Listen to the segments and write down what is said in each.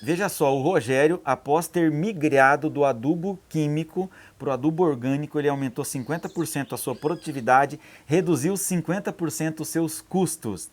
Veja só, o Rogério, após ter migrado do adubo químico para o adubo orgânico, ele aumentou 50% a sua produtividade, reduziu 50% os seus custos.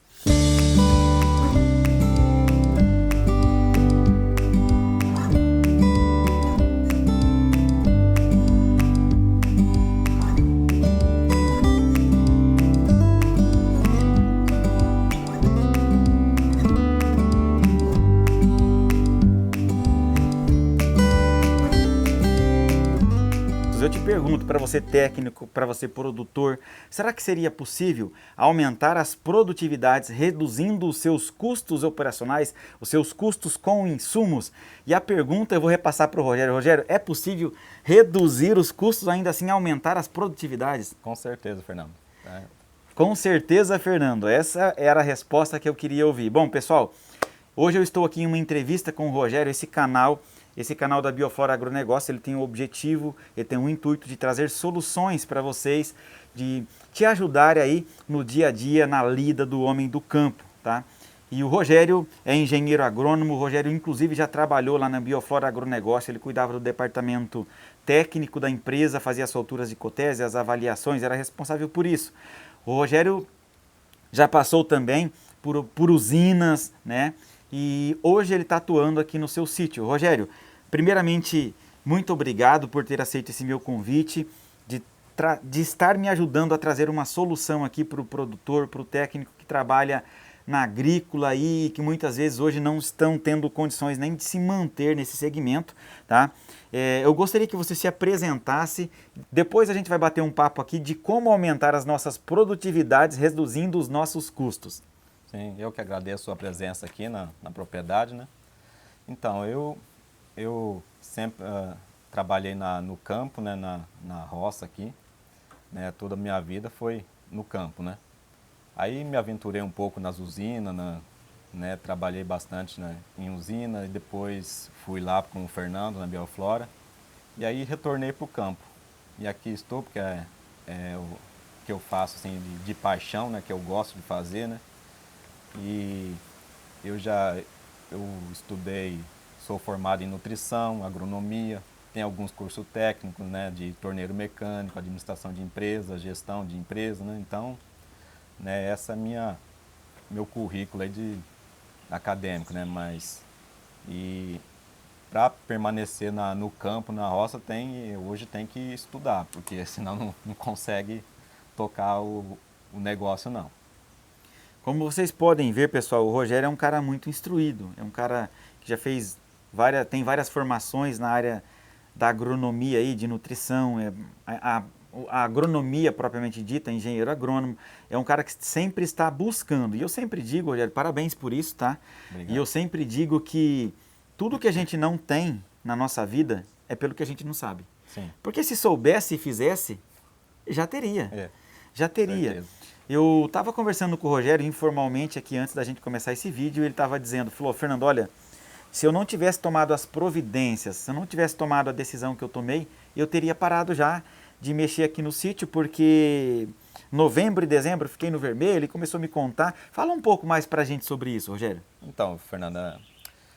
Eu te pergunto, para você técnico, para você produtor, será que seria possível aumentar as produtividades reduzindo os seus custos operacionais, os seus custos com insumos? E a pergunta eu vou repassar para o Rogério. Rogério, é possível reduzir os custos ainda assim aumentar as produtividades? Com certeza, Fernando. Com certeza, Fernando. Essa era a resposta que eu queria ouvir. Bom, pessoal, hoje eu estou aqui em uma entrevista com o Rogério, esse canal da Bioflora Agronegócio, ele tem o objetivo, ele tem o intuito de trazer soluções para vocês, de te ajudar aí no dia a dia, na lida do homem do campo, tá? E o Rogério é engenheiro agrônomo, o Rogério inclusive já trabalhou lá na Bioflora Agronegócio, ele cuidava do departamento técnico da empresa, fazia as solturas de cotese, as avaliações, era responsável por isso. O Rogério já passou também por usinas, né? E hoje ele está atuando aqui no seu sítio. Rogério, primeiramente, muito obrigado por ter aceito esse meu convite, de estar me ajudando a trazer uma solução aqui para o produtor, para o técnico que trabalha na agrícola e que muitas vezes hoje não estão tendo condições nem de se manter nesse segmento, tá? Eu gostaria que você se apresentasse, depois a gente vai bater um papo aqui de como aumentar as nossas produtividades reduzindo os nossos custos. Sim, eu que agradeço a sua presença aqui na propriedade, né? Então, eu sempre trabalhei no campo, né? Na roça aqui, né? Toda a minha vida foi no campo, né? Aí me aventurei um pouco nas usinas, né? Trabalhei bastante, né? Em usina e depois fui lá com o Fernando na Bioflora e aí retornei para o campo. E aqui estou porque é o que eu faço assim de paixão, né? Que eu gosto de fazer, né? E eu estudei, sou formado em nutrição, agronomia, tem alguns cursos técnicos, né, de torneiro mecânico, administração de empresas, gestão de empresas, né? Então, né, essa é meu currículo aí de acadêmico, né? Mas e para permanecer no campo, na roça, hoje tem que estudar, porque senão não consegue tocar o negócio não. Como vocês podem ver, pessoal, o Rogério é um cara muito instruído, é um cara que já tem várias formações na área da agronomia aí, de nutrição, a agronomia propriamente dita, engenheiro agrônomo, é um cara que sempre está buscando. E eu sempre digo, Rogério, parabéns por isso, tá? Obrigado. E eu sempre digo que tudo que a gente não tem na nossa vida é pelo que a gente não sabe. Sim. Porque se soubesse e fizesse, já teria. Já teria. Certeza. Eu estava conversando com o Rogério informalmente aqui antes da gente começar esse vídeo, e ele estava dizendo, falou, Fernando, olha, se eu não tivesse tomado as providências, se eu não tivesse tomado a decisão que eu tomei, eu teria parado já de mexer aqui no sítio, porque novembro e dezembro eu fiquei no vermelho, ele começou a me contar. Fala um pouco mais pra gente sobre isso, Rogério. Então, Fernanda,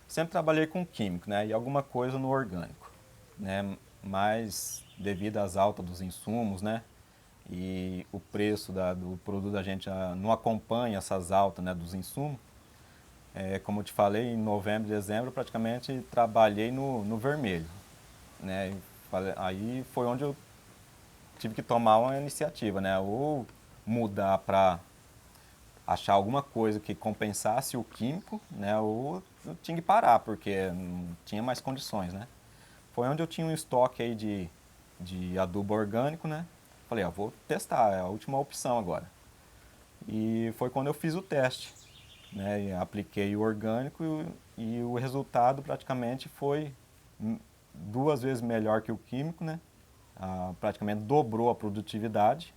sempre trabalhei com químico, né, e alguma coisa no orgânico, né, mas devido às altas dos insumos, né, e o preço do produto a gente não acompanha essas altas, né, dos insumos. Como eu te falei, em novembro e dezembro praticamente trabalhei no vermelho, né, aí foi onde eu tive que tomar uma iniciativa, né, ou mudar para achar alguma coisa que compensasse o químico, né, ou eu tinha que parar, porque não tinha mais condições, né. Foi onde eu tinha um estoque aí de adubo orgânico, né, falei, vou testar, é a última opção agora. E foi quando eu fiz o teste, né, e apliquei o orgânico e o resultado praticamente foi 2 vezes melhor que o químico, né, praticamente dobrou a produtividade,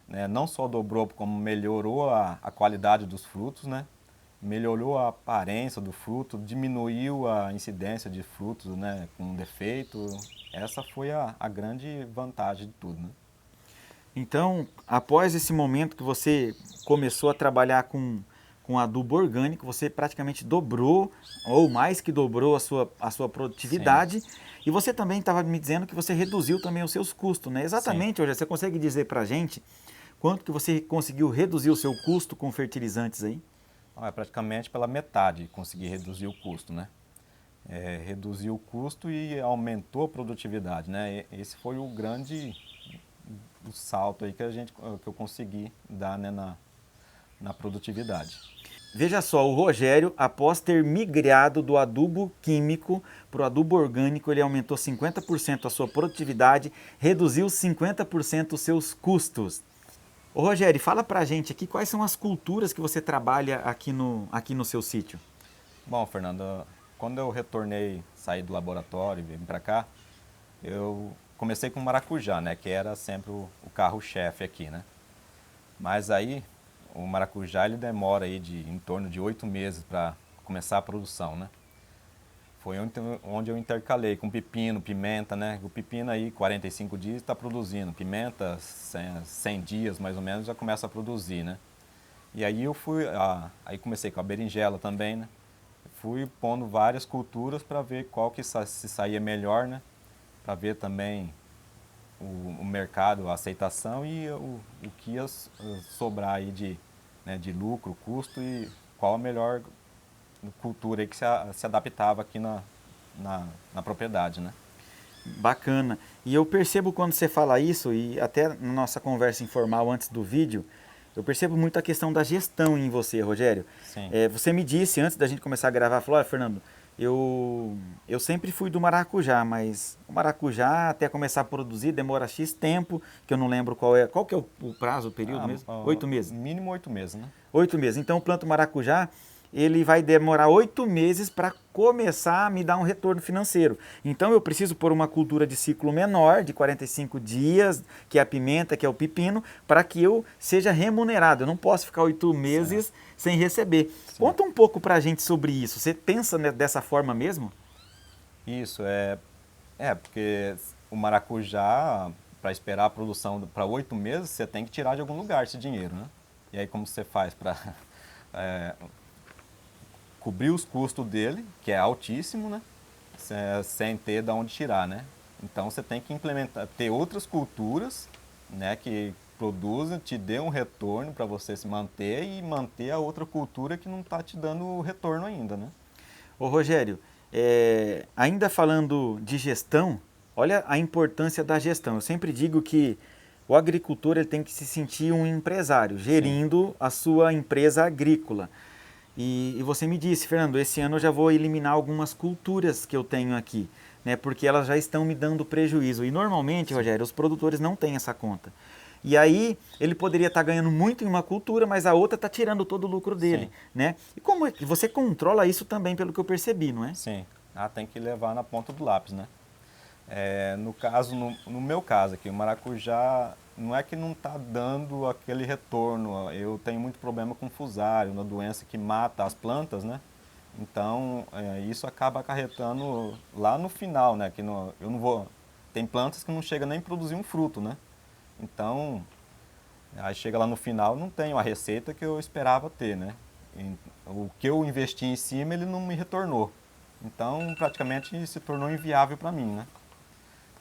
né, não só dobrou, como melhorou a qualidade dos frutos, né, melhorou a aparência do fruto, diminuiu a incidência de frutos, né, com defeito. Essa foi a grande vantagem de tudo, né. Então, após esse momento que você começou a trabalhar com com adubo orgânico, você praticamente dobrou, ou mais que dobrou a sua produtividade. Sim. E você também estava me dizendo que você reduziu também os seus custos, né? Exatamente, Rogério, você consegue dizer para a gente quanto que você conseguiu reduzir o seu custo com fertilizantes aí? É praticamente pela metade consegui reduzir o custo, né? Reduziu o custo e aumentou a produtividade, né? Esse foi o grande salto aí que eu consegui dar, né, na produtividade. Veja só, o Rogério, após ter migrado do adubo químico para o adubo orgânico, ele aumentou 50% a sua produtividade, reduziu 50% os seus custos. Ô Rogério, fala pra gente aqui quais são as culturas que você trabalha aqui no seu sítio. Bom, Fernando, quando eu saí do laboratório e vim para cá, eu comecei com maracujá, né, que era sempre o carro-chefe aqui, né. Mas aí o maracujá ele demora aí em torno de 8 meses para começar a produção, né. Foi onde eu intercalei com pepino, pimenta, né. O pepino aí 45 dias está produzindo, pimenta 100 dias mais ou menos já começa a produzir, né. E aí aí comecei com a berinjela também, né. Fui pondo várias culturas para ver qual que se saía melhor, né? Para ver também o mercado, a aceitação e o que ia sobrar aí de lucro, custo e qual a melhor cultura aí que se adaptava aqui na propriedade, né? Bacana. E eu percebo quando você fala isso, e até na nossa conversa informal antes do vídeo, eu percebo muito a questão da gestão em você, Rogério. Sim. Você me disse, antes da gente começar a gravar, falou, olha, Fernando, eu sempre fui do maracujá, mas o maracujá até começar a produzir demora X tempo, que eu não lembro qual que é o prazo, o período mesmo? 8 meses? Mínimo 8 meses, né? 8 meses. Então eu planto maracujá, ele vai demorar 8 meses para começar a me dar um retorno financeiro. Então eu preciso pôr uma cultura de ciclo menor, de 45 dias, que é a pimenta, que é o pepino, para que eu seja remunerado. Eu não posso ficar 8 meses sem receber. Sim. Conta um pouco para a gente sobre isso. Você pensa dessa forma mesmo? Isso, porque o maracujá, para esperar a produção para 8 meses, você tem que tirar de algum lugar esse dinheiro, né? E aí como você faz para cobrir os custos dele, que é altíssimo, né? Sem ter de onde tirar, né? Então você tem que ter outras culturas, né, que produzem, te dê um retorno para você se manter e manter a outra cultura que não está te dando retorno ainda, né? Ô Rogério, ainda falando de gestão, olha a importância da gestão. Eu sempre digo que o agricultor ele tem que se sentir um empresário, gerindo Sim. a sua empresa agrícola. E você me disse, Fernando, esse ano eu já vou eliminar algumas culturas que eu tenho aqui, né, porque elas já estão me dando prejuízo. E normalmente, Sim. Rogério, os produtores não têm essa conta. E aí ele poderia estar ganhando muito em uma cultura, mas a outra está tirando todo o lucro dele, Sim. né? E como é que você controla isso também, pelo que eu percebi, não é? Sim, tem que levar na ponta do lápis, né? No meu caso aqui, o maracujá não é que não está dando aquele retorno. Eu tenho muito problema com fusário, uma doença que mata as plantas, né? Então isso acaba acarretando lá no final, né? Eu não vou. Tem plantas que não chegam nem a produzir um fruto, né? Então aí chega lá no final, não tenho a receita que eu esperava ter, né? O que eu investi em cima ele não me retornou. Então praticamente se tornou inviável para mim, né?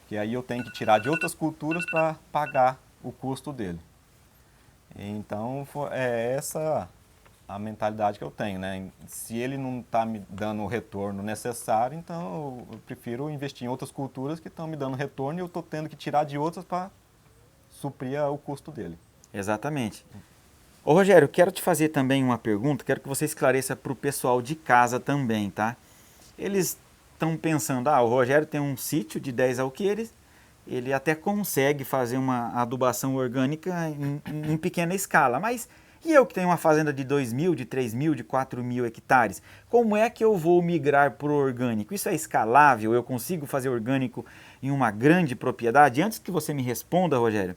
Que aí eu tenho que tirar de outras culturas para pagar o custo dele. Então é essa a mentalidade que eu tenho, né? Se ele não está me dando o retorno necessário, então eu prefiro investir em outras culturas que estão me dando retorno e eu estou tendo que tirar de outras para suprir o custo dele. Exatamente. Ô Rogério, quero te fazer também uma pergunta, quero que você esclareça para o pessoal de casa também, tá? Eles estão pensando, o Rogério tem um sítio de 10 alqueires, ele até consegue fazer uma adubação orgânica em pequena escala, mas e eu que tenho uma fazenda de 2.000, de 3.000, de 4.000 hectares, como é que eu vou migrar para o orgânico? Isso é escalável? Eu consigo fazer orgânico em uma grande propriedade? Antes que você me responda, Rogério,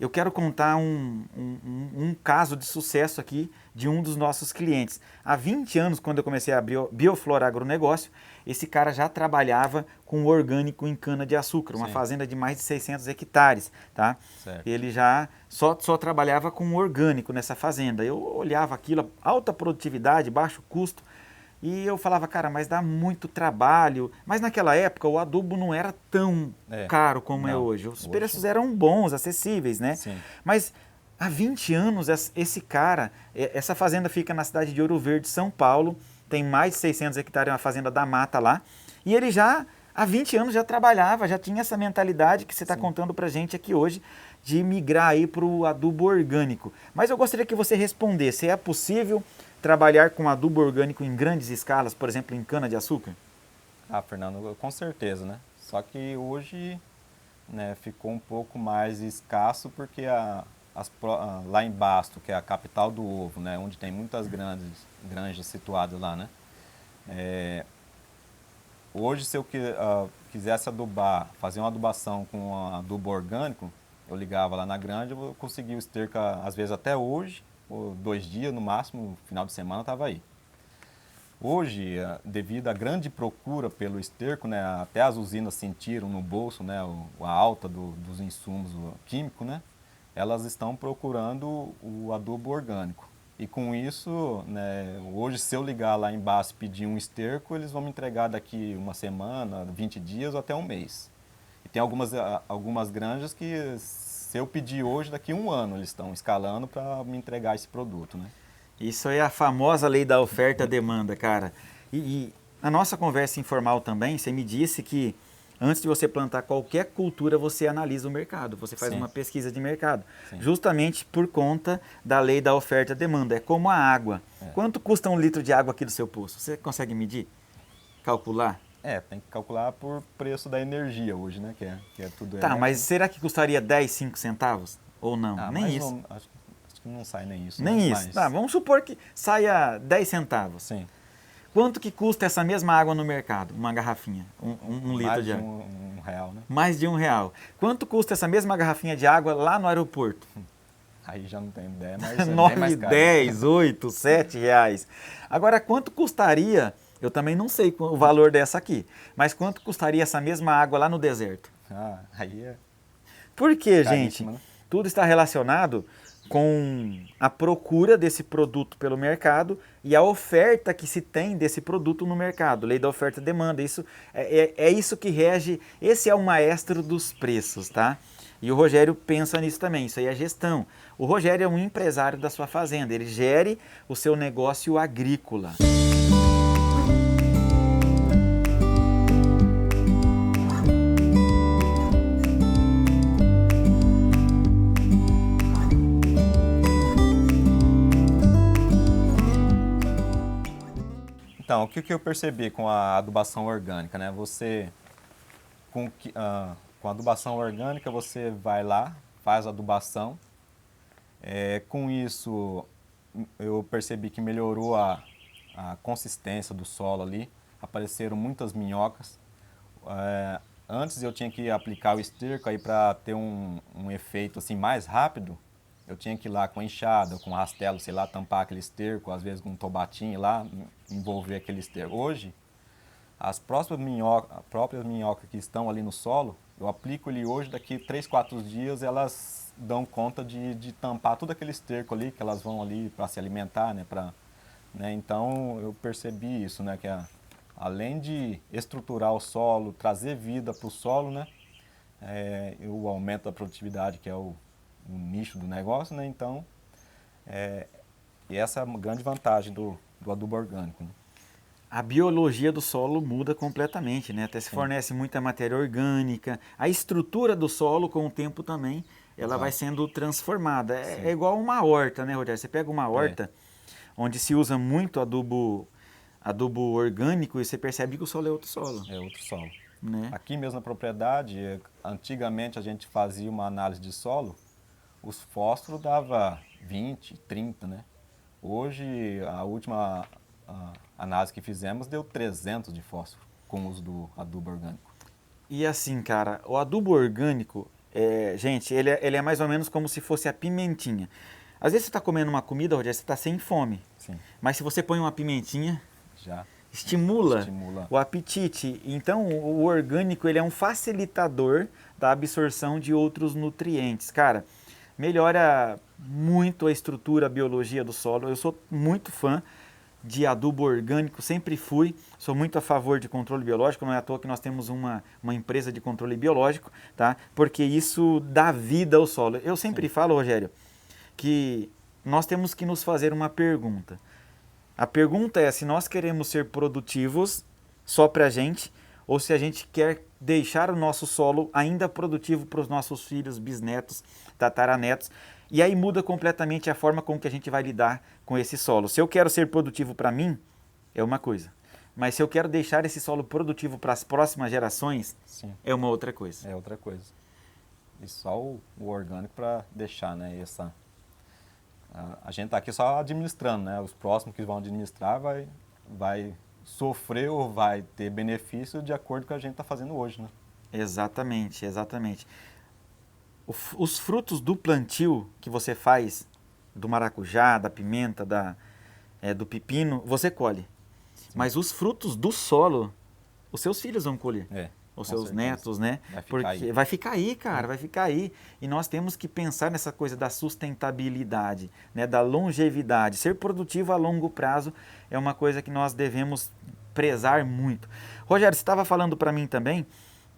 eu quero contar um caso de sucesso aqui de um dos nossos clientes. Há 20 anos, quando eu comecei a Bioflora Agronegócio, esse cara já trabalhava com orgânico em cana-de-açúcar, uma fazenda de mais de 600 hectares, tá? Certo. Ele já só trabalhava com orgânico nessa fazenda. Eu olhava aquilo, alta produtividade, baixo custo, e eu falava, cara, mas dá muito trabalho. Mas naquela época o adubo não era tão caro como é hoje. Os preços eram bons, acessíveis, né? Sim. Mas há 20 anos esse cara, essa fazenda fica na cidade de Ouro Verde, São Paulo, tem mais de 600 hectares, é uma fazenda da mata lá. E ele já, há 20 anos, já trabalhava, já tinha essa mentalidade que você está contando pra gente aqui hoje, de migrar aí para o adubo orgânico. Mas eu gostaria que você respondesse, é possível trabalhar com adubo orgânico em grandes escalas, por exemplo, em cana-de-açúcar? Ah, Fernando, com certeza, né? Só que hoje, né, ficou um pouco mais escasso porque lá em Basto, que é a capital do ovo, né, onde tem muitas granjas situadas lá, né? Hoje, se eu quisesse adubar, fazer uma adubação com adubo orgânico, eu ligava lá na granja, eu conseguia o esterco, às vezes até hoje, ou 2 dias no máximo, final de semana estava aí. Hoje, devido à grande procura pelo esterco, né, até as usinas sentiram no bolso, né, a alta dos insumos químicos, né, elas estão procurando o adubo orgânico. E com isso, né, hoje se eu ligar lá embaixo e pedir um esterco, eles vão me entregar daqui uma semana, 20 dias ou até um mês. E tem algumas granjas que, se eu pedir hoje, daqui a 1 ano eles estão escalando para me entregar esse produto, né? Isso é a famosa lei da oferta e demanda, cara. E na nossa conversa informal também, você me disse que antes de você plantar qualquer cultura, você analisa o mercado, você faz uma pesquisa de mercado. Justamente por conta da lei da oferta e demanda. É como a água. Quanto custa 1 litro de água aqui do seu poço? Você consegue medir? Calcular? Tem que calcular por preço da energia hoje, né? Que é tudo Tá, mas será que custaria 10, 5 centavos? Ou não? Nem isso. Acho que não sai nem isso. Nem né? isso. Tá, vamos supor que saia 10 centavos. Sim. Quanto que custa essa mesma água no mercado? Uma garrafinha, um litro de água? Mais de um real, né? Mais de R$1. Quanto custa essa mesma garrafinha de água lá no aeroporto? Aí já não tenho ideia, mas é 9, bem mais caro. 10, 8, 7 reais. Agora, quanto custaria, eu também não sei o valor dessa aqui, mas quanto custaria essa mesma água lá no deserto? Aí é Por quê, gente? né? Tudo está relacionado com a procura desse produto pelo mercado e a oferta que se tem desse produto no mercado. Lei da oferta e demanda. Isso é isso que rege, esse é o maestro dos preços, tá? E o Rogério pensa nisso também, isso aí é gestão. O Rogério é um empresário da sua fazenda, ele gere o seu negócio agrícola. Então, o que eu percebi com a adubação orgânica, né? Com a adubação orgânica, você vai lá, faz a adubação. Com isso, eu percebi que melhorou a consistência do solo ali. Apareceram muitas minhocas. Antes eu tinha que aplicar o esterco aí para ter um efeito assim mais rápido. Eu tinha que ir lá com a enxada, com o rastelo, sei lá, tampar aquele esterco, às vezes com um tobatinho lá, envolver aquele esterco. Hoje, as próprias minhocas que estão ali no solo, eu aplico ele hoje, daqui 3, 4 dias, elas dão conta de tampar todo aquele esterco ali, que elas vão ali para se alimentar, né? Então, eu percebi isso, né? Que além de estruturar o solo, trazer vida para o solo, né? O aumento da produtividade, que é o nicho do negócio, né? Então, e essa é uma grande vantagem do adubo orgânico, né? A biologia do solo muda completamente, né? Até se fornece muita matéria orgânica. A estrutura do solo, com o tempo também, ela vai sendo transformada. É igual uma horta, né, Rogério? Você pega uma horta onde se usa muito adubo orgânico e você percebe que o solo é outro solo. É outro solo. Né? Aqui mesmo na propriedade, antigamente a gente fazia uma análise de solo, os fósforos dava 20, 30, né? Hoje, a última análise que fizemos deu 300 de fósforo com o uso do adubo orgânico. E assim, cara, o adubo orgânico, Gente, ele é mais ou menos como se fosse a pimentinha. Às vezes você está comendo uma comida, Rogério, você está sem fome. Sim, Mas se você põe uma pimentinha, já estimula estimula. o apetite. Então, o orgânico ele é um facilitador da absorção de outros nutrientes. Cara, melhora muito a estrutura, a biologia do solo. Eu sou muito fã de adubo orgânico, sempre fui, sou muito a favor de controle biológico, não é à toa que nós temos uma empresa de controle biológico, tá? Porque isso dá vida ao solo. Eu sempre Sim, falo, Rogério, que nós temos que nos fazer uma pergunta. A pergunta é se nós queremos ser produtivos só para a gente ou se a gente quer deixar o nosso solo ainda produtivo para os nossos filhos, bisnetos, tataranetos. E aí muda completamente a forma com que a gente vai lidar com esse solo. Se eu quero ser produtivo para mim, é uma coisa. Mas se eu quero deixar esse solo produtivo para as próximas gerações, sim, é uma outra coisa. é outra coisa. E só o orgânico para deixar, né? A gente está aqui só administrando, né? Os próximos que vão administrar vai sofrer ou vai ter benefício de acordo com o que a gente está fazendo hoje, né? Exatamente, exatamente. Os frutos do plantio que você faz, do maracujá, da pimenta, do pepino, você colhe. Sim. Mas os frutos do solo, os seus filhos vão colher. Os Com seus certeza. netos, né? Vai ficar Porque aí. vai ficar aí, cara, vai ficar aí. E nós temos que pensar nessa coisa da sustentabilidade, né? Da longevidade. Ser produtivo a longo prazo é uma coisa que nós devemos prezar muito. Rogério, você estava falando para mim também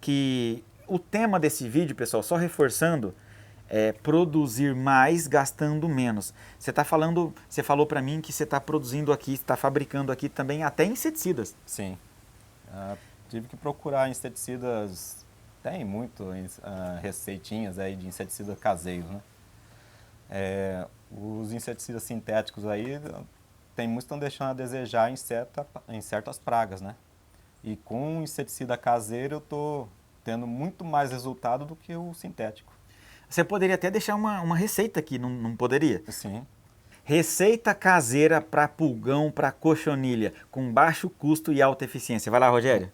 que o tema desse vídeo, pessoal, só reforçando, é produzir mais gastando menos. Você falou para mim que você está produzindo aqui, está fabricando aqui também até inseticidas. Sim. Tive que procurar inseticidas, tem receitinhas aí de inseticidas caseiros, né? Os inseticidas sintéticos aí, tem muitos que estão deixando a desejar em certas pragas, né? E com o inseticida caseiro eu estou tendo muito mais resultado do que o sintético. Você poderia até deixar uma receita aqui, não poderia? Sim, Receita caseira para pulgão, para cochonilha, com baixo custo e alta eficiência. Vai lá, Rogério.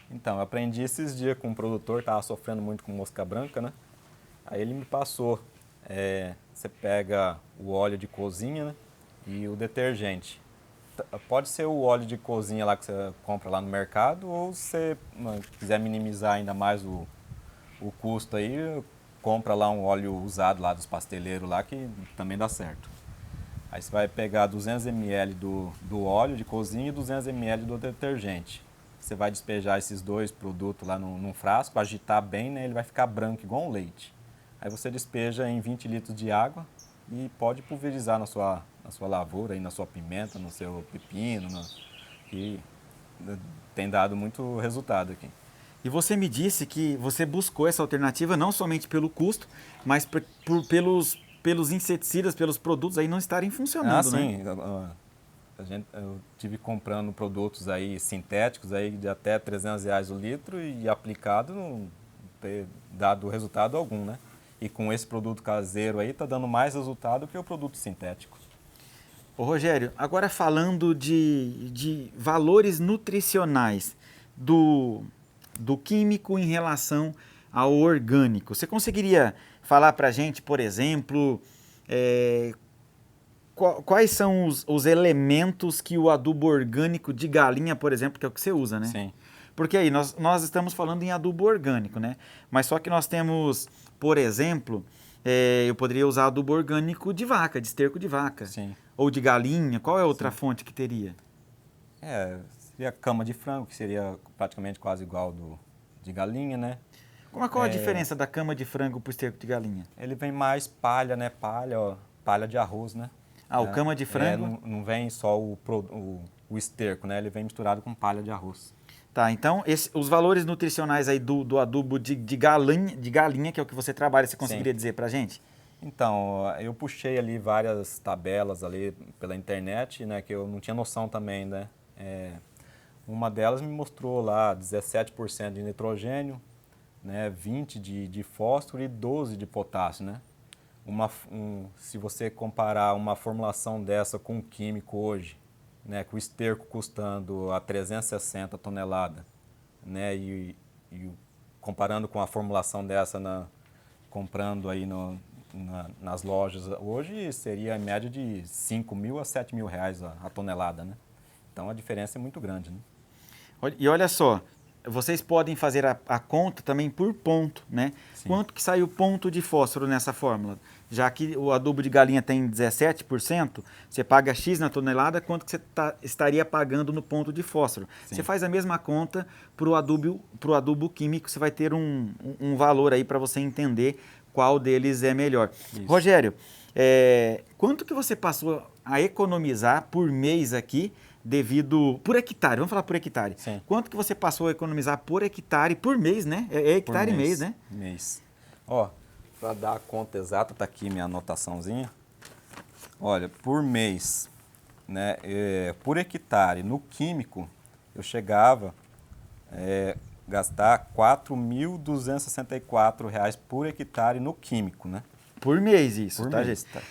então, eu aprendi esses dias com um produtor, estava sofrendo muito com mosca branca, né? Aí ele me passou, você pega o óleo de cozinha, né? E o detergente. Pode ser o óleo de cozinha lá que você compra lá no mercado, ou se você quiser minimizar ainda mais o custo aí, compra lá um óleo usado lá dos pasteleiros lá que também dá certo. Aí você vai pegar 200 ml do óleo de cozinha e 200 ml do detergente. Você vai despejar esses dois produtos lá num frasco, agitar bem, né? Ele vai ficar branco igual um leite. Aí você despeja em 20 litros de água e pode pulverizar na sua lavoura, aí na sua pimenta, no seu pepino, que tem dado muito resultado aqui. E você me disse que você buscou essa alternativa não somente pelo custo, mas pelos inseticidas, pelos produtos aí não estarem funcionando, né? Sim. Eu tive comprando produtos aí sintéticos aí de até R$ 300 o litro e aplicado não ter dado resultado algum, né? E com esse produto caseiro aí tá dando mais resultado que o produto sintético. Ô Rogério, agora falando de valores nutricionais do químico em relação ao orgânico, você conseguiria falar para a gente, por exemplo, quais são os elementos que o adubo orgânico de galinha, por exemplo, que é o que você usa, né? Sim. Porque aí nós estamos falando em adubo orgânico, né? Mas só que nós temos, por exemplo, eu poderia usar adubo orgânico de vaca, de esterco de vaca. Sim. Ou de galinha. Qual é a outra Sim. fonte que teria? Seria cama de frango, que seria praticamente quase igual de galinha, né? Qual a diferença da cama de frango para o esterco de galinha? Ele vem mais palha, né? Palha de arroz, né? O cama de frango? Não vem só o esterco, né? Ele vem misturado com palha de arroz. Tá, então os valores nutricionais aí do adubo de galinha, que é o que você trabalha, você conseguiria dizer pra gente? Então, eu puxei ali várias tabelas ali pela internet, né? Que eu não tinha noção também, né? Uma delas me mostrou lá 17% de nitrogênio, né? 20% de fósforo e 12% de potássio, né? Se você comparar uma formulação dessa com um químico hoje, né, com o esterco custando a 360 toneladas, né, e comparando com a formulação dessa comprando aí nas lojas hoje seria em média de 5 mil a 7 mil reais a tonelada, né? Então a diferença é muito grande, né? E olha só, vocês podem fazer a conta também por ponto, né? Sim. Quanto que sai o ponto de fósforo nessa fórmula? Já que o adubo de galinha tem 17%, você paga X na tonelada, quanto que você estaria pagando no ponto de fósforo? Sim. Você faz a mesma conta para o adubo químico, você vai ter um valor aí para você entender qual deles é melhor. Isso. Rogério, quanto que você passou a economizar por mês aqui, por hectare, vamos falar por hectare. Sim. Quanto que você passou a economizar por hectare, por mês, né? É hectare e mês, né? Mês. Ó, para dar a conta exata, tá aqui minha anotaçãozinha. Olha, por mês, né, por hectare, no químico, eu chegava a gastar R$ 4.264 por hectare no químico, né? Por mês isso, Por tá, mês, gente? tá.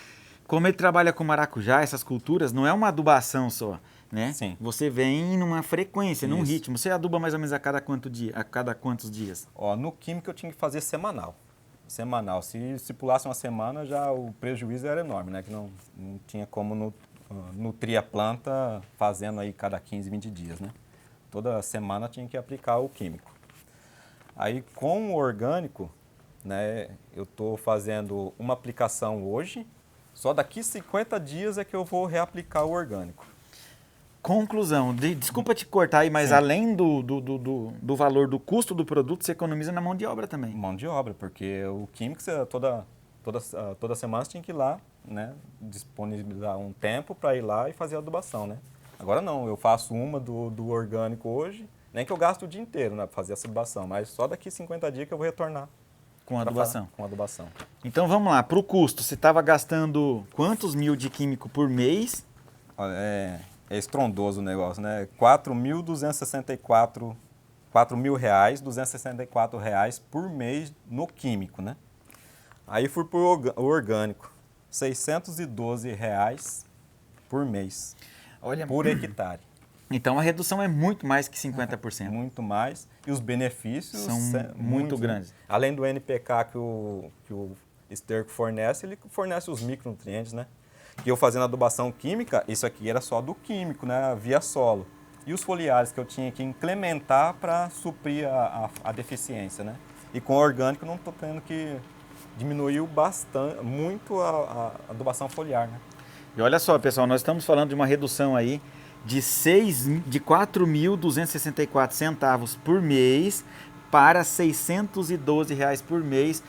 Como ele trabalha com maracujá, essas culturas, não é uma adubação só, né? Sim. Você vem numa frequência, num Isso. ritmo. Você aduba mais ou menos a cada quantos dias? Ó, no químico eu tinha que fazer semanal. Semanal. Se pulasse uma semana, já o prejuízo era enorme, né? Que não tinha como nutrir a planta fazendo aí cada 15, 20 dias, né? Toda semana tinha que aplicar o químico. Aí com o orgânico, né? Eu estou fazendo uma aplicação hoje, só daqui 50 dias é que eu vou reaplicar o orgânico. Conclusão, desculpa te cortar aí, mas Sim. além do valor do custo do produto, você economiza na mão de obra também. Mão de obra, porque o químico você, toda semana você tinha que ir lá, né, disponibilizar um tempo para ir lá e fazer a adubação, né? Agora não, eu faço uma do orgânico hoje, nem que eu gasto o dia inteiro, né, para fazer essa adubação, mas só daqui 50 dias que eu vou retornar. Com a adubação. Com a adubação. Então vamos lá, para o custo, você estava gastando quantos mil de químico por mês? Olha, é estrondoso o negócio, né? R$ 4.264 reais por mês no químico, né? Aí fui para o orgânico, R$ 612 reais por mês, Olha, por hectare. então a redução é muito mais que 50%. Muito mais. E os benefícios São muito grandes. Além do NPK que o esterco fornece, ele fornece os micronutrientes, né? Que eu fazendo adubação química, isso aqui era só do químico, né? Via solo. E os foliares que eu tinha que incrementar para suprir a deficiência, né? E com o orgânico não estou tendo que diminuiu bastante, muito a adubação foliar, né? E olha só, pessoal, nós estamos falando de uma redução aí de 4.264 centavos por mês para R$ 612 reais por mês,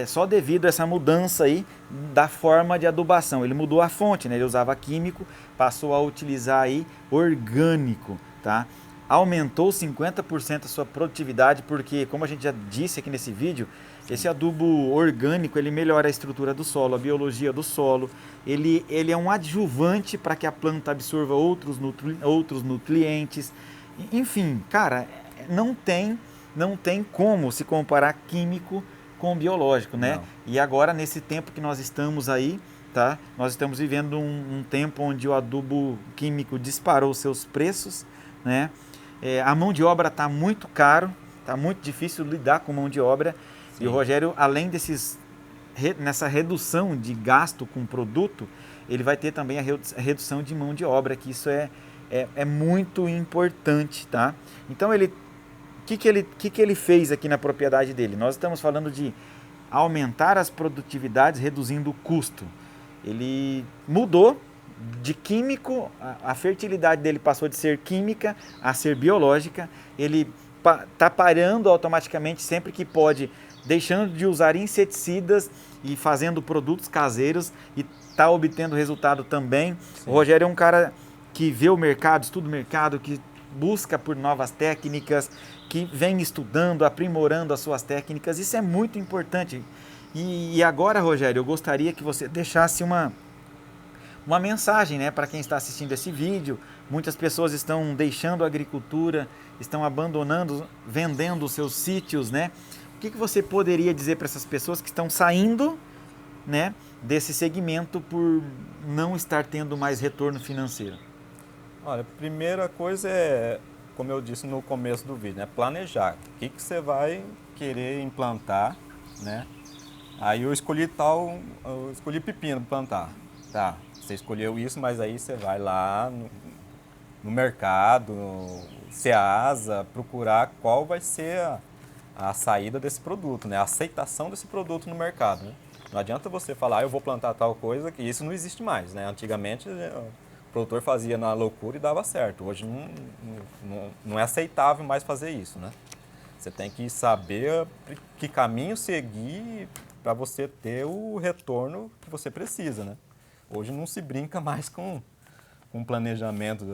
só devido a essa mudança aí da forma de adubação. Ele mudou a fonte, né? Ele usava químico, passou a utilizar aí orgânico, tá? Aumentou 50% a sua produtividade, porque, como a gente já disse aqui nesse vídeo, esse adubo orgânico, ele melhora a estrutura do solo, a biologia do solo, ele é um adjuvante para que a planta absorva outros nutrientes. Enfim, cara, não tem como se comparar químico com biológico, né? Não. E agora, nesse tempo que nós estamos aí, tá? Nós estamos vivendo um tempo onde o adubo químico disparou seus preços, né? A mão de obra está muito caro, está muito difícil lidar com mão de obra. Sim. E o Rogério, além nessa redução de gasto com produto, ele vai ter também a redução de mão de obra, que isso é muito importante, tá? Então, o que ele fez aqui na propriedade dele? Nós estamos falando de aumentar as produtividades, reduzindo o custo. Ele mudou de químico, a fertilidade dele passou de ser química a ser biológica. Ele está parando automaticamente sempre que pode, deixando de usar inseticidas e fazendo produtos caseiros, e está obtendo resultado também. Sim. O Rogério é um cara que vê o mercado, estuda o mercado, que busca por novas técnicas, que vem estudando, aprimorando as suas técnicas. Isso é muito importante. E agora, Rogério, eu gostaria que você deixasse uma mensagem, né, para quem está assistindo esse vídeo. Muitas pessoas estão deixando a agricultura, estão abandonando, vendendo os seus sítios, né? O que você poderia dizer para essas pessoas que estão saindo, né, desse segmento por não estar tendo mais retorno financeiro? Olha, a primeira coisa é, como eu disse no começo do vídeo, né, planejar. O que você vai querer implantar, né? Aí eu escolhi pepino para plantar. Tá, você escolheu isso, mas aí você vai lá no mercado, no Ceasa, procurar qual vai ser a saída desse produto, né? A aceitação desse produto no mercado, né? Não adianta você falar, eu vou plantar tal coisa, que isso não existe mais, né? Antigamente o produtor fazia na loucura e dava certo. Hoje não é aceitável mais fazer isso, né? Você tem que saber que caminho seguir para você ter o retorno que você precisa, né? Hoje não se brinca mais com planejamento,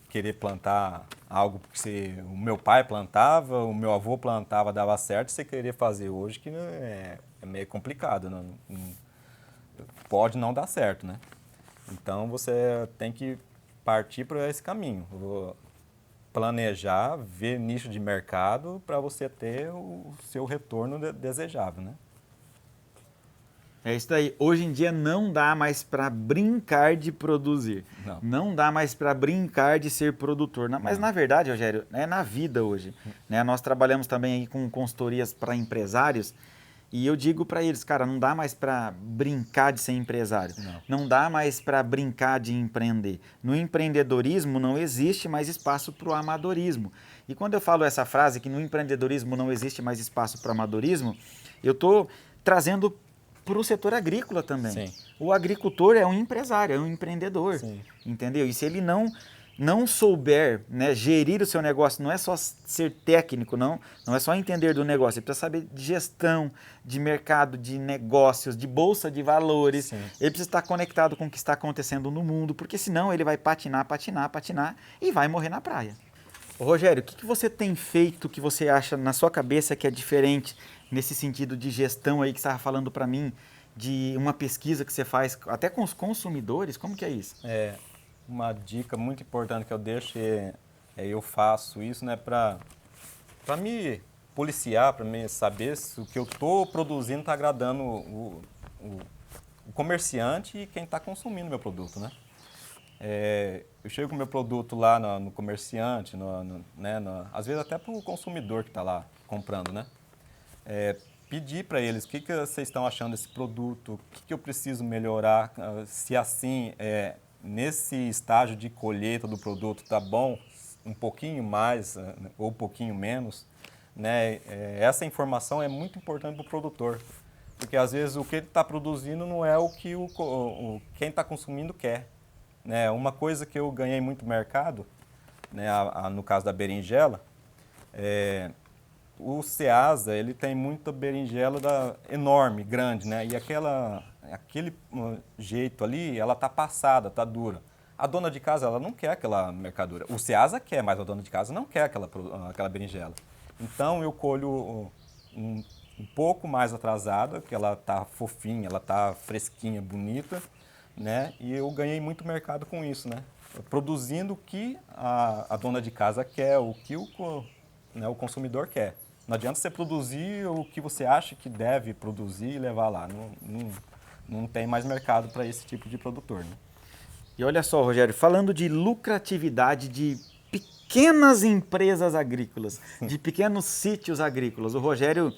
querer plantar algo que o meu pai plantava, o meu avô plantava, dava certo, você querer fazer hoje que é meio complicado, pode não dar certo, né? Então você tem que partir para esse caminho, planejar, ver nicho de mercado para você ter o seu retorno desejável, né? É isso aí. Hoje em dia não dá mais para brincar de produzir. Não. Não dá mais para brincar de ser produtor. Mas na verdade, Rogério, é na vida hoje. Né? Nós trabalhamos também aí com consultorias para empresários e eu digo para eles, cara, não dá mais para brincar de ser empresário. Não dá mais para brincar de empreender. No empreendedorismo não existe mais espaço para o amadorismo. E quando eu falo essa frase que no empreendedorismo não existe mais espaço para o amadorismo, eu estou trazendo para o setor agrícola também. Sim. O agricultor é um empresário, é um empreendedor, Sim. entendeu? E se ele não souber, né, gerir o seu negócio, não é só ser técnico, não é só entender do negócio, ele precisa saber de gestão, de mercado, de negócios, de bolsa de valores, Sim. Ele precisa estar conectado com o que está acontecendo no mundo, porque senão ele vai patinar e vai morrer na praia. Ô, Rogério, o que você tem feito que você acha na sua cabeça que é diferente nesse sentido de gestão aí que você estava falando para mim, de uma pesquisa que você faz até com os consumidores? Como que é isso? Uma dica muito importante que eu deixo eu faço isso, né, para me policiar, para me saber se o que eu estou produzindo está agradando o comerciante e quem está consumindo meu produto, né? Eu chego com o meu produto lá no comerciante, né, às vezes até para o consumidor que está lá comprando, né? Pedir para eles o que vocês estão achando desse produto, o que eu preciso melhorar, se assim, nesse estágio de colheita do produto está bom, um pouquinho mais ou um pouquinho menos, né? Essa informação é muito importante para o produtor, porque às vezes o que ele está produzindo não é o que quem está consumindo quer. Né? Uma coisa que eu ganhei muito mercado, né, no caso da berinjela, o Ceasa, ele tem muita berinjela enorme, grande, né? E aquele jeito ali, ela tá passada, tá dura. A dona de casa, ela não quer aquela mercadoria. O Ceasa quer, mas a dona de casa não quer aquela berinjela. Então eu colho um pouco mais atrasada, que ela tá fofinha, ela tá fresquinha, bonita, né? E eu ganhei muito mercado com isso, né? Produzindo o que a dona de casa quer, o que o consumidor quer. Não adianta você produzir o que você acha que deve produzir e levar lá. Não tem mais mercado para esse tipo de produtor, né? E olha só, Rogério, falando de lucratividade de pequenas empresas agrícolas, de pequenos sítios agrícolas. O Rogério,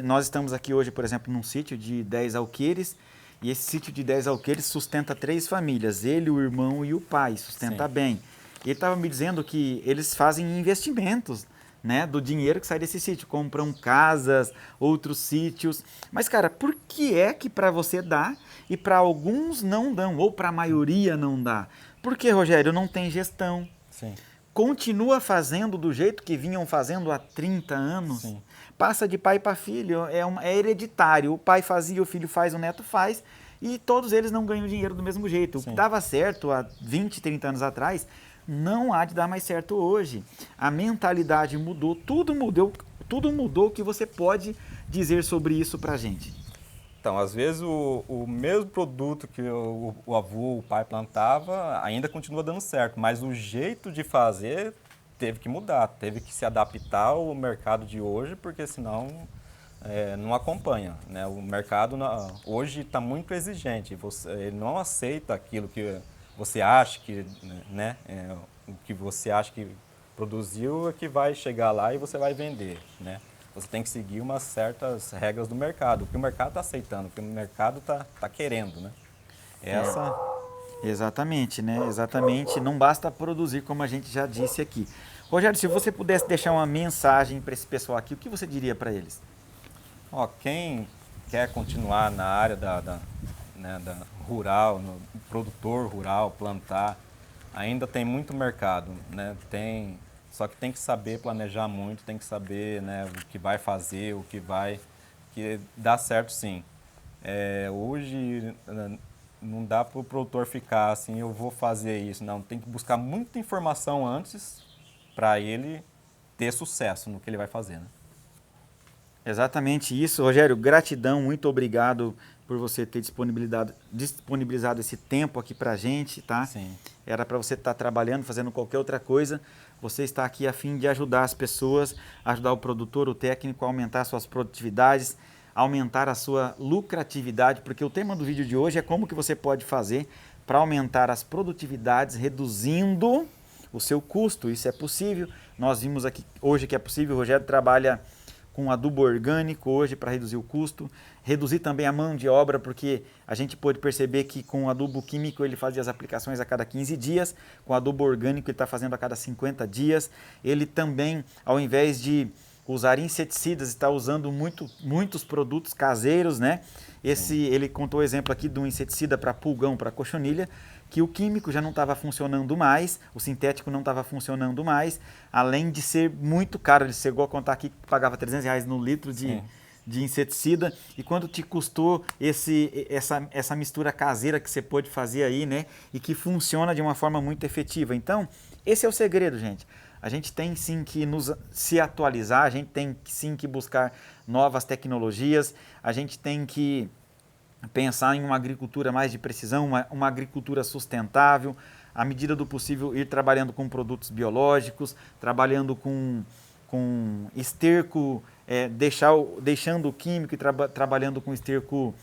nós estamos aqui hoje, por exemplo, num sítio de 10 alqueires, e esse sítio de 10 alqueires sustenta 3 famílias, ele, o irmão e o pai, sustenta Sim. bem. Ele estava me dizendo que eles fazem investimentos, né, do dinheiro que sai desse sítio, compram casas, outros sítios. Mas, cara, por que é que para você dá e para alguns não dão, ou para a maioria não dá? Porque, Rogério, não tem gestão. Sim. Continua fazendo do jeito que vinham fazendo há 30 anos. Sim. Passa de pai para filho, é hereditário. O pai fazia, o filho faz, o neto faz, e todos eles não ganham dinheiro do mesmo jeito. Sim. O que dava certo há 20, 30 anos atrás, não há de dar mais certo hoje. A mentalidade mudou, tudo mudou. O que você pode dizer sobre isso pra gente? Então, às vezes o mesmo produto que o avô, o pai plantava, ainda continua dando certo, mas o jeito de fazer teve que mudar, teve que se adaptar ao mercado de hoje, porque senão não acompanha, né? O mercado hoje está muito exigente, ele não aceita aquilo que você acha que, né, o que você acha que produziu é que vai chegar lá e você vai vender, né? você tem que seguir umas certas regras do mercado, o que o mercado está aceitando, o que o mercado tá querendo, né? Essa... Exatamente, né? Exatamente. Não basta produzir, como a gente já disse aqui. Rogério, se você pudesse deixar uma mensagem para esse pessoal aqui, o que você diria para eles? Ó, quem quer continuar na área né, da rural, no produtor rural, plantar, ainda tem muito mercado, né? Só que tem que saber planejar muito, tem que saber, né, o que vai fazer, que dá certo sim. Hoje não dá para o produtor ficar assim, eu vou fazer isso, não. Tem que buscar muita informação antes para ele ter sucesso no que ele vai fazer, né? Exatamente isso, Rogério. Gratidão, muito obrigado por você ter disponibilizado esse tempo aqui para a gente, tá? Sim. Era para você estar trabalhando, fazendo qualquer outra coisa. Você está aqui a fim de ajudar as pessoas, ajudar o produtor, o técnico a aumentar suas produtividades, aumentar a sua lucratividade, porque o tema do vídeo de hoje é como que você pode fazer para aumentar as produtividades, reduzindo o seu custo. Isso é possível. Nós vimos aqui hoje que é possível. O Rogério trabalha com adubo orgânico hoje para reduzir o custo, reduzir também a mão de obra, porque a gente pôde perceber que com o adubo químico ele fazia as aplicações a cada 15 dias, com o adubo orgânico ele está fazendo a cada 50 dias. Ele também, ao invés de usar inseticidas, está usando muitos produtos caseiros, né? Ele contou o exemplo aqui de um inseticida para pulgão, para cochonilha, que o químico já não estava funcionando mais, o sintético não estava funcionando mais, além de ser muito caro. Ele chegou a contar aqui que pagava R$300 no litro de inseticida. E quanto te custou essa mistura caseira que você pôde fazer aí, né? E que funciona de uma forma muito efetiva. Então, esse é o segredo, gente. A gente tem sim que se atualizar, a gente tem sim que buscar novas tecnologias, a gente tem que pensar em uma agricultura mais de precisão, uma agricultura sustentável, à medida do possível ir trabalhando com produtos biológicos, trabalhando com esterco, deixando o químico e trabalhando com esterco,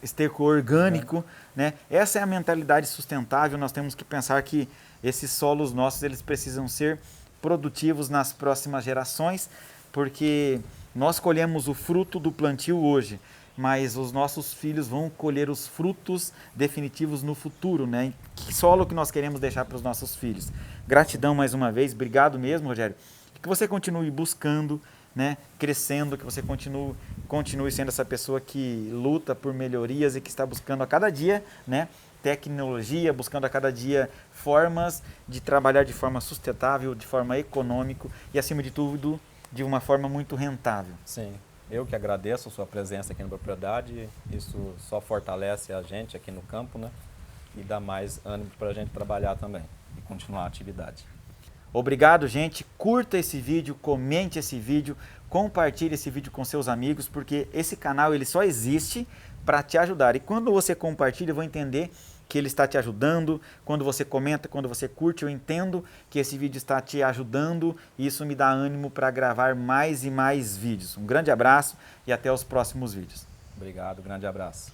esterco orgânico, né? Essa é a mentalidade sustentável. Nós temos que pensar que esses solos nossos eles precisam ser produtivos nas próximas gerações, porque nós colhemos o fruto do plantio hoje, mas os nossos filhos vão colher os frutos definitivos no futuro, né? Que solo que nós queremos deixar para os nossos filhos? Gratidão mais uma vez, obrigado mesmo, Rogério. Que você continue buscando, né? Crescendo, que você continue sendo essa pessoa que luta por melhorias e que está buscando a cada dia, né? Tecnologia, buscando a cada dia formas de trabalhar de forma sustentável, de forma econômica e, acima de tudo, de uma forma muito rentável. Sim. Eu que agradeço a sua presença aqui na propriedade, isso só fortalece a gente aqui no campo, né? E dá mais ânimo para a gente trabalhar também e continuar a atividade. Obrigado, gente. Curta esse vídeo, comente esse vídeo, compartilhe esse vídeo com seus amigos, porque esse canal ele só existe para te ajudar. E quando você compartilha, eu vou entender que ele está te ajudando. Quando você comenta, quando você curte, eu entendo que esse vídeo está te ajudando e isso me dá ânimo para gravar mais e mais vídeos. Um grande abraço e até os próximos vídeos. Obrigado, grande abraço.